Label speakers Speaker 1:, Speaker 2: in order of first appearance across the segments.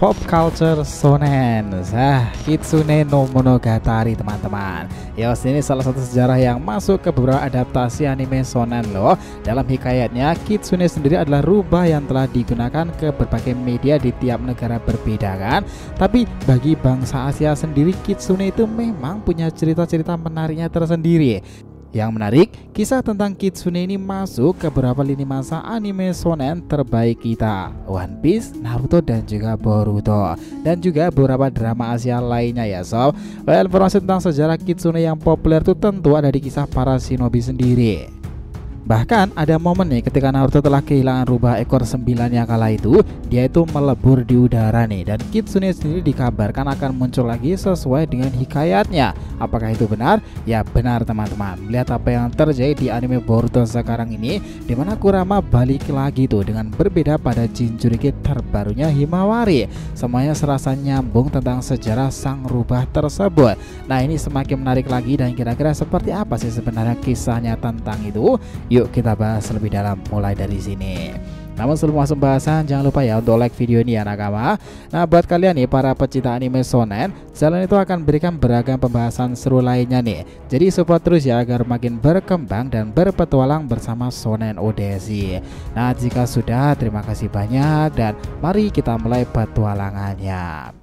Speaker 1: pop culture shonen. Kitsune no Monogatari teman-teman. Ya, ini salah satu sejarah yang masuk ke beberapa adaptasi anime shonen loh. Dalam hikayatnya, Kitsune sendiri adalah rubah yang telah digunakan ke berbagai media di tiap negara berbeda kan. Tapi bagi bangsa Asia sendiri, Kitsune itu memang punya cerita-cerita menariknya tersendiri. Yang menarik, kisah tentang Kitsune ini masuk ke beberapa lini masa anime shonen terbaik kita, One Piece, Naruto, dan juga Boruto, dan juga beberapa drama Asia lainnya ya sob. Informasi tentang sejarah Kitsune yang populer itu tentu ada di kisah para shinobi sendiri. Bahkan ada momen nih ketika Naruto telah kehilangan rubah ekor 9 yang kala itu, dia itu melebur di udara nih, dan Kitsune sendiri dikabarkan akan muncul lagi sesuai dengan hikayatnya. Apakah itu benar? Ya benar teman-teman. Lihat apa yang terjadi di anime Boruto sekarang ini, dimana Kurama balik lagi tuh dengan berbeda pada Jinchuriki terbarunya Himawari. Semuanya serasa nyambung tentang sejarah sang rubah tersebut. Nah, ini semakin menarik lagi, dan kira-kira seperti apa sih sebenarnya kisahnya tentang itu? Yuk kita bahas lebih dalam mulai dari sini. Namun sebelum masuk pembahasan, jangan lupa ya untuk like video ini ya nakama. Nah, buat kalian nih para pecinta anime shonen, channel itu akan berikan beragam pembahasan seru lainnya nih. Jadi support terus ya agar makin berkembang dan berpetualang bersama Shonen Odyssey. Nah, jika sudah, terima kasih banyak dan mari kita mulai petualangannya.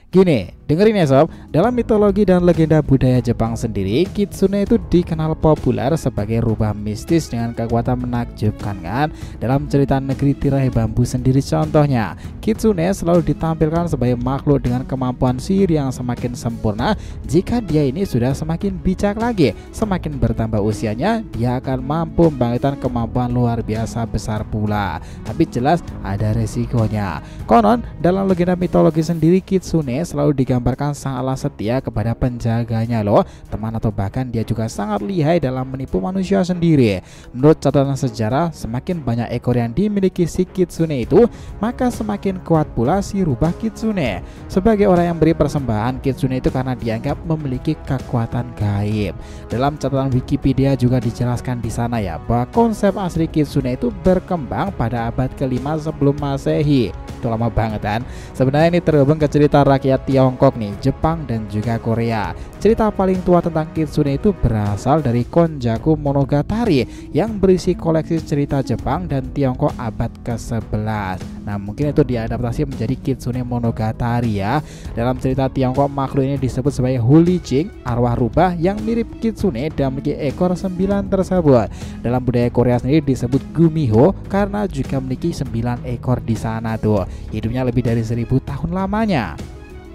Speaker 1: Gini, dengerin ya sob, dalam mitologi dan legenda budaya Jepang sendiri, Kitsune itu dikenal populer sebagai rubah mistis dengan kekuatan menakjubkan kan. Dalam cerita negeri tirai bambu sendiri contohnya, Kitsune selalu ditampilkan sebagai makhluk dengan kemampuan sihir yang semakin sempurna. Jika dia ini sudah semakin bijak lagi, semakin bertambah usianya, dia akan mampu membangkitkan kemampuan luar biasa besar pula. Tapi jelas ada resikonya. Konon, dalam legenda mitologi sendiri, Kitsune selalu digambarkan sangatlah setia kepada penjaganya loh teman, atau bahkan dia juga sangat lihai dalam menipu manusia sendiri. Menurut catatan sejarah, semakin banyak ekor yang dimiliki si Kitsune itu, maka semakin kuat pula si rubah Kitsune. Sebagai orang yang beri persembahan Kitsune itu karena dianggap memiliki kekuatan gaib. Dalam catatan Wikipedia juga dijelaskan di sana ya bahwa konsep asli Kitsune itu berkembang pada abad ke-5 sebelum Masehi. Itu lama banget kan. Sebenarnya ini terhubung ke cerita rakyat Tiongkok nih, Jepang dan juga Korea. Cerita paling tua tentang Kitsune itu berasal dari Konjaku Monogatari yang berisi koleksi cerita Jepang dan Tiongkok abad ke-11. Nah, mungkin itu diadaptasi menjadi Kitsune Monogatari ya. Dalam cerita Tiongkok, makhluk ini disebut sebagai Hulijing, arwah rubah yang mirip Kitsune dan memiliki ekor 9 tersebut. Dalam budaya Korea sendiri disebut Gumiho karena juga memiliki 9 ekor di sana tuh. Hidupnya lebih dari 1000 tahun lamanya.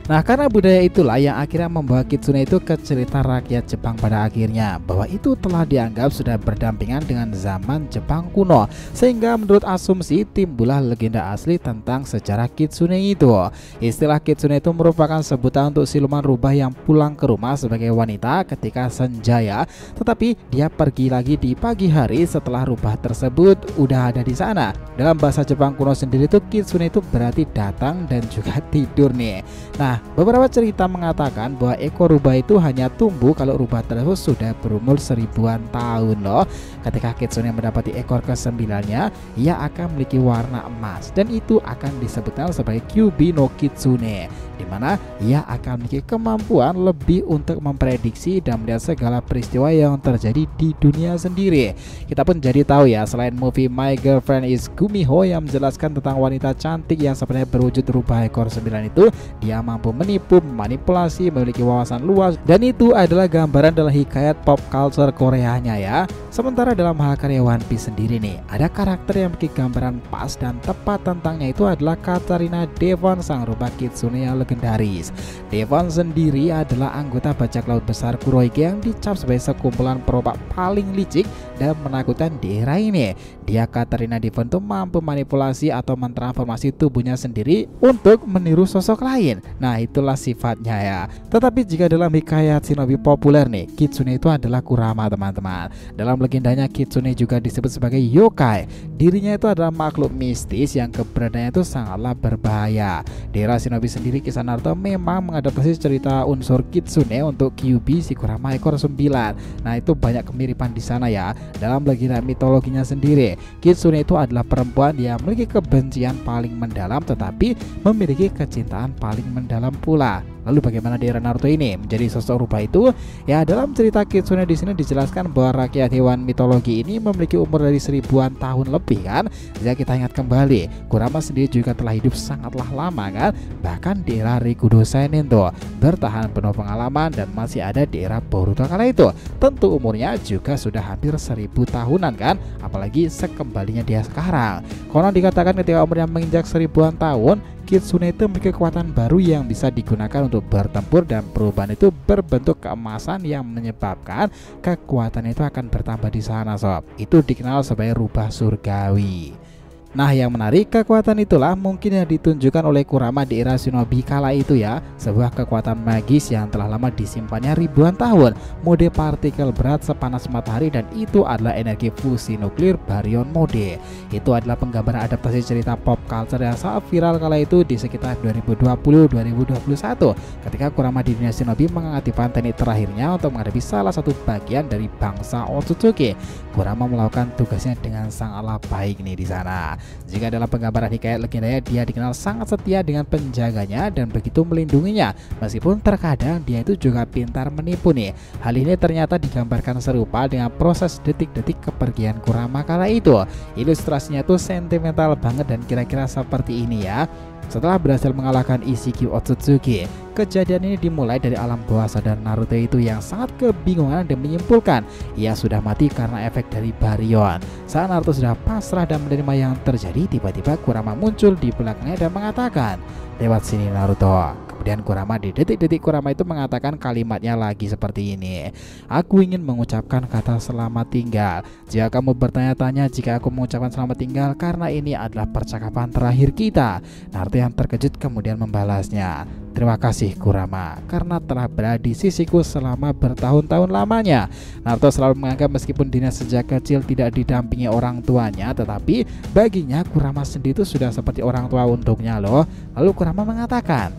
Speaker 1: Nah, karena budaya itulah yang akhirnya membawa Kitsune itu ke cerita rakyat Jepang pada akhirnya, bahwa itu telah dianggap sudah berdampingan dengan zaman Jepang kuno, sehingga menurut asumsi timbullah legenda asli tentang sejarah Kitsune itu. Istilah Kitsune itu merupakan sebutan untuk siluman rubah yang pulang ke rumah sebagai wanita ketika senja ya, tetapi dia pergi lagi di pagi hari setelah rubah tersebut udah ada di sana. Dalam bahasa Jepang kuno sendiri tuh Kitsune itu berarti datang dan juga tidur nih. Nah, beberapa cerita mengatakan bahwa ekor rubah itu hanya tumbuh kalau rubah tersebut sudah berumur 1000-an tahun loh. Ketika Kitsune mendapati ekor ke-9-nya, ia akan memiliki warna emas dan itu akan disebutkan sebagai Kyubi no Kitsune, dimana ia akan memiliki kemampuan lebih untuk memprediksi dan melihat segala peristiwa yang terjadi di dunia sendiri. Kita pun jadi tahu ya, selain movie My Girlfriend is Gumiho yang menjelaskan tentang wanita cantik yang sebenarnya berwujud rubah ekor 9 itu, dia mampu menipu, memanipulasi, memiliki wawasan luas, dan itu adalah gambaran dalam hikayat pop culture Koreanya ya. Sementara dalam hal karya One Piece sendiri nih, ada karakter yang memiliki gambaran pas dan tepat tentangnya, itu adalah Katarina Devon, sang rubah Kitsune yang legendaris. Devon sendiri adalah anggota bajak laut besar Kuroige yang dicap sebagai sekumpulan perompak paling licik dan menakutkan di era ini. Dia, Katarina Devon, tuh mampu manipulasi atau mentransformasi tubuhnya sendiri untuk meniru sosok lain. Nah, Nah, itulah sifatnya ya. Tetapi jika dalam hikayat shinobi populer nih, Kitsune itu adalah Kurama teman-teman. Dalam legendanya Kitsune juga disebut sebagai yokai. Dirinya itu adalah makhluk mistis yang keberadaannya itu sangatlah berbahaya. Di era shinobi sendiri, kisah Naruto memang mengadaptasi cerita unsur Kitsune untuk Kyuubi si Kurama ekor 9. Nah, itu banyak kemiripan di sana ya. Dalam legenda mitologinya sendiri, Kitsune itu adalah perempuan yang memiliki kebencian paling mendalam tetapi memiliki kecintaan paling mendalam pula. Lalu bagaimana di era Naruto ini menjadi sosok rubah itu? Ya, dalam cerita Kitsune di sini dijelaskan bahwa rakyat hewan mitologi ini memiliki umur dari 1000-an tahun lebih kan. Jika kita ingat kembali, Kurama sendiri juga telah hidup sangatlah lama kan. Bahkan di era Rikudo Senin tuh bertahan penuh pengalaman dan masih ada di era Boruto kala itu. Tentu umurnya juga sudah hampir 1000 tahunan kan. Apalagi sekembalinya dia sekarang. Konon dikatakan ketika umurnya menginjak 1000-an tahun, Kitsune itu memiliki kekuatan baru yang bisa digunakan untuk bertempur, dan perubahan itu berbentuk keemasan yang menyebabkan kekuatan itu akan bertambah di sana sob. Itu dikenal sebagai rubah surgawi. Nah, yang menarik, kekuatan itulah mungkin yang ditunjukkan oleh Kurama di era shinobi kala itu ya. Sebuah kekuatan magis yang telah lama disimpannya ribuan tahun, mode partikel berat sepanas matahari, dan itu adalah energi fusi nuklir baryon mode. Itu adalah penggambaran adaptasi cerita pop culture yang sangat viral kala itu di sekitar 2020-2021 ketika Kurama di dunia shinobi mengaktifkan teknik terakhirnya untuk menghadapi salah satu bagian dari bangsa Otsutsuki. Kurama melakukan tugasnya dengan sangatlah baik nih di sana. Jika dalam penggambaran hikayat legendanya, dia dikenal sangat setia dengan penjaganya dan begitu melindunginya, meskipun terkadang dia itu juga pintar menipu nih. Hal ini ternyata digambarkan serupa dengan proses detik-detik kepergian Kurama kala itu. Ilustrasinya tuh sentimental banget dan kira-kira seperti ini ya. Setelah berhasil mengalahkan Ishiki Otsutsuki, kejadian ini dimulai dari alam bawah sadar Naruto itu yang sangat kebingungan dan menyimpulkan ia sudah mati karena efek dari baryon. Saat Naruto sudah pasrah dan menerima yang terjadi, tiba-tiba Kurama muncul di belakangnya dan mengatakan, "Lewat sini Naruto." Kemudian Kurama di detik-detik Kurama itu mengatakan kalimatnya lagi seperti ini, "Aku ingin mengucapkan kata selamat tinggal. Jika kamu bertanya-tanya jika aku mengucapkan selamat tinggal, karena ini adalah percakapan terakhir kita." Naruto yang terkejut kemudian membalasnya, "Terima kasih Kurama, karena telah berada di sisiku selama bertahun-tahun lamanya." Naruto selalu menganggap meskipun dirinya sejak kecil tidak didampingi orang tuanya, tetapi baginya Kurama sendiri itu sudah seperti orang tua untuknya loh. Lalu Kurama mengatakan,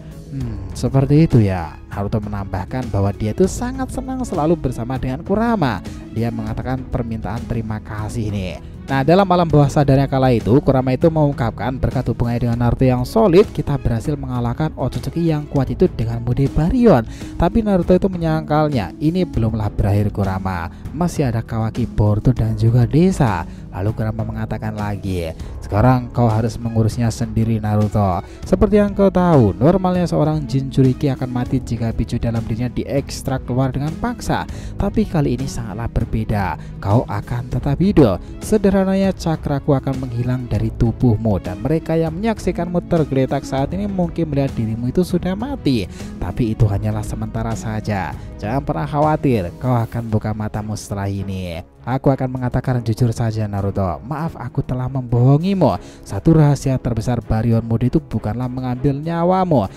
Speaker 1: seperti itu ya." Naruto menambahkan bahwa dia itu sangat senang selalu bersama dengan Kurama. Dia mengatakan permintaan terima kasih nih. Nah, dalam alam bawah sadarnya kala itu, Kurama itu mengungkapkan berkat hubungannya dengan Naruto yang solid, kita berhasil mengalahkan Otsutsuki yang kuat itu dengan mode baryon. Tapi Naruto itu menyangkalnya, ini belumlah berakhir Kurama, masih ada Kawaki, Boruto, dan juga desa. Lalu Kurama mengatakan lagi, "Sekarang kau harus mengurusnya sendiri Naruto. Seperti yang kau tahu, normalnya seorang Jinchuriki akan mati jika picu dalam dirinya diekstrak keluar dengan paksa. Tapi kali ini sangatlah berbeda, kau akan tetap hidup. Sederhananya, cakraku akan menghilang dari tubuhmu, dan mereka yang menyaksikanmu tergeletak saat ini mungkin melihat dirimu itu sudah mati. Tapi itu hanyalah sementara saja. Jangan pernah khawatir, kau akan buka matamu setelah ini. Aku akan mengatakan jujur saja Naruto, maaf aku telah membohongimu. Satu rahasia terbesar baryon mode itu bukanlah mengambil nyawamu,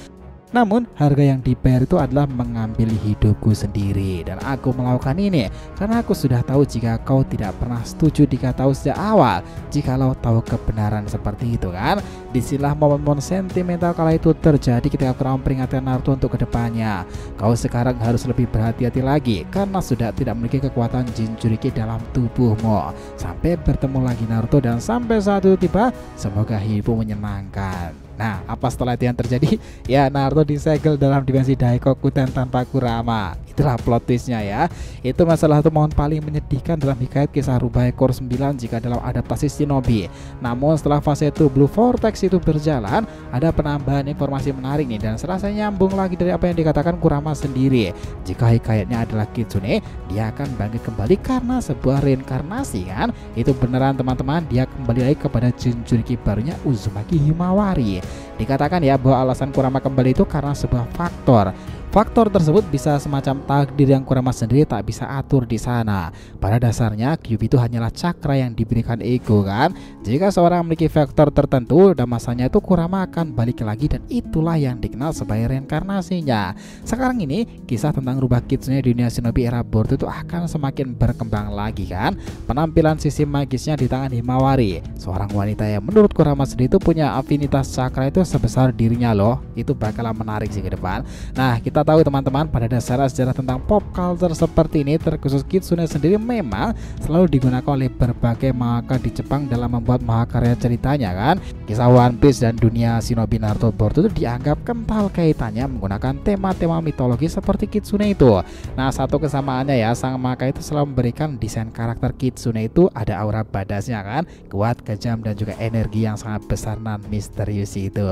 Speaker 1: namun harga yang dibayar itu adalah mengambil hidupku sendiri. Dan aku melakukan ini karena aku sudah tahu jika kau tidak pernah setuju jika tahu sejak awal. Jikalau tahu kebenaran seperti itu kan." Disinilah momen-momen sentimental kala itu terjadi ketika Kurama memperingatkan Naruto untuk kedepannya. "Kau sekarang harus lebih berhati-hati lagi karena sudah tidak memiliki kekuatan Jinchuriki dalam tubuhmu. Sampai bertemu lagi Naruto, dan sampai saat itu tiba, semoga hidupmu menyenangkan." Nah, apa setelah itu yang terjadi? Ya, Naruto disegel dalam dimensi Daikokuten tanpa Kurama. Itulah plot twistnya ya. Itu masalah satu momen paling menyedihkan dalam hikayat kisah rubah ekor 9 jika dalam adaptasi shinobi. Namun setelah fase 2 Blue Vortex itu berjalan, ada penambahan informasi menarik nih, dan serasa nyambung lagi dari apa yang dikatakan Kurama sendiri. Jika hikayatnya adalah Kitsune, dia akan bangkit kembali karena sebuah reinkarnasi kan. Itu beneran teman-teman, dia kembali lagi kepada Jinchuriki barunya Uzumaki Himawari. Dikatakan ya bahwa alasan Kurama kembali itu karena sebuah faktor. Faktor tersebut bisa semacam takdir yang Kurama sendiri tak bisa atur di sana. Pada dasarnya Kyuubi itu hanyalah cakra yang diberikan ego kan. Jika seorang memiliki faktor tertentu dan masanya itu Kurama akan balik lagi, dan itulah yang dikenal sebagai reinkarnasinya. Sekarang ini kisah tentang rubah kitsune di dunia shinobi era Boruto itu akan semakin berkembang lagi kan. Penampilan sisi magisnya di tangan Himawari, seorang wanita yang menurut Kurama sendiri itu punya afinitas cakra itu sebesar dirinya loh. Itu bakalan menarik sih ke depan. Nah, kita tahu teman-teman, pada dasarnya sejarah tentang pop culture seperti ini, terkhusus kitsune sendiri memang selalu digunakan oleh berbagai mangaka di Jepang dalam membuat mahakarya ceritanya kan. Kisah One Piece dan dunia shinobi Naruto Boruto itu dianggap kental kaitannya menggunakan tema-tema mitologi seperti kitsune itu. Nah, satu kesamaannya ya, sang mangaka itu selalu memberikan desain karakter kitsune itu ada aura badasnya kan, kuat, kejam, dan juga energi yang sangat besar dan misterius itu.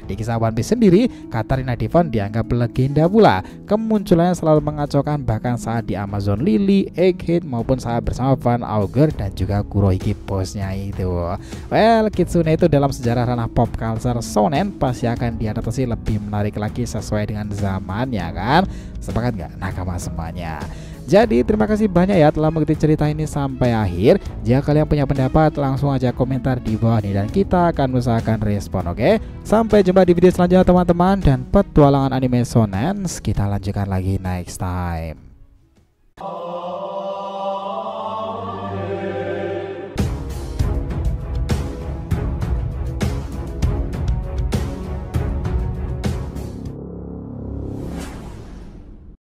Speaker 1: Di kisah One Piece sendiri, Katarina Devon dianggap legenda pula. Kemunculannya selalu mengacaukan, bahkan saat di Amazon Lily, Egghead, maupun saat bersama Van Augur dan juga Kurohige bosnya itu. Well, kitsune itu dalam sejarah ranah pop culture shonen pasti akan diadaptasi lebih menarik lagi sesuai dengan zamannya kan. Sepakat nggak nakama semuanya? Jadi terima kasih banyak ya telah mengikuti cerita ini sampai akhir. Jika kalian punya pendapat, langsung aja komentar di bawah nih dan kita akan usahakan respon, oke? Sampai jumpa di video selanjutnya teman-teman, dan petualangan anime shonen kita lanjutkan lagi next time.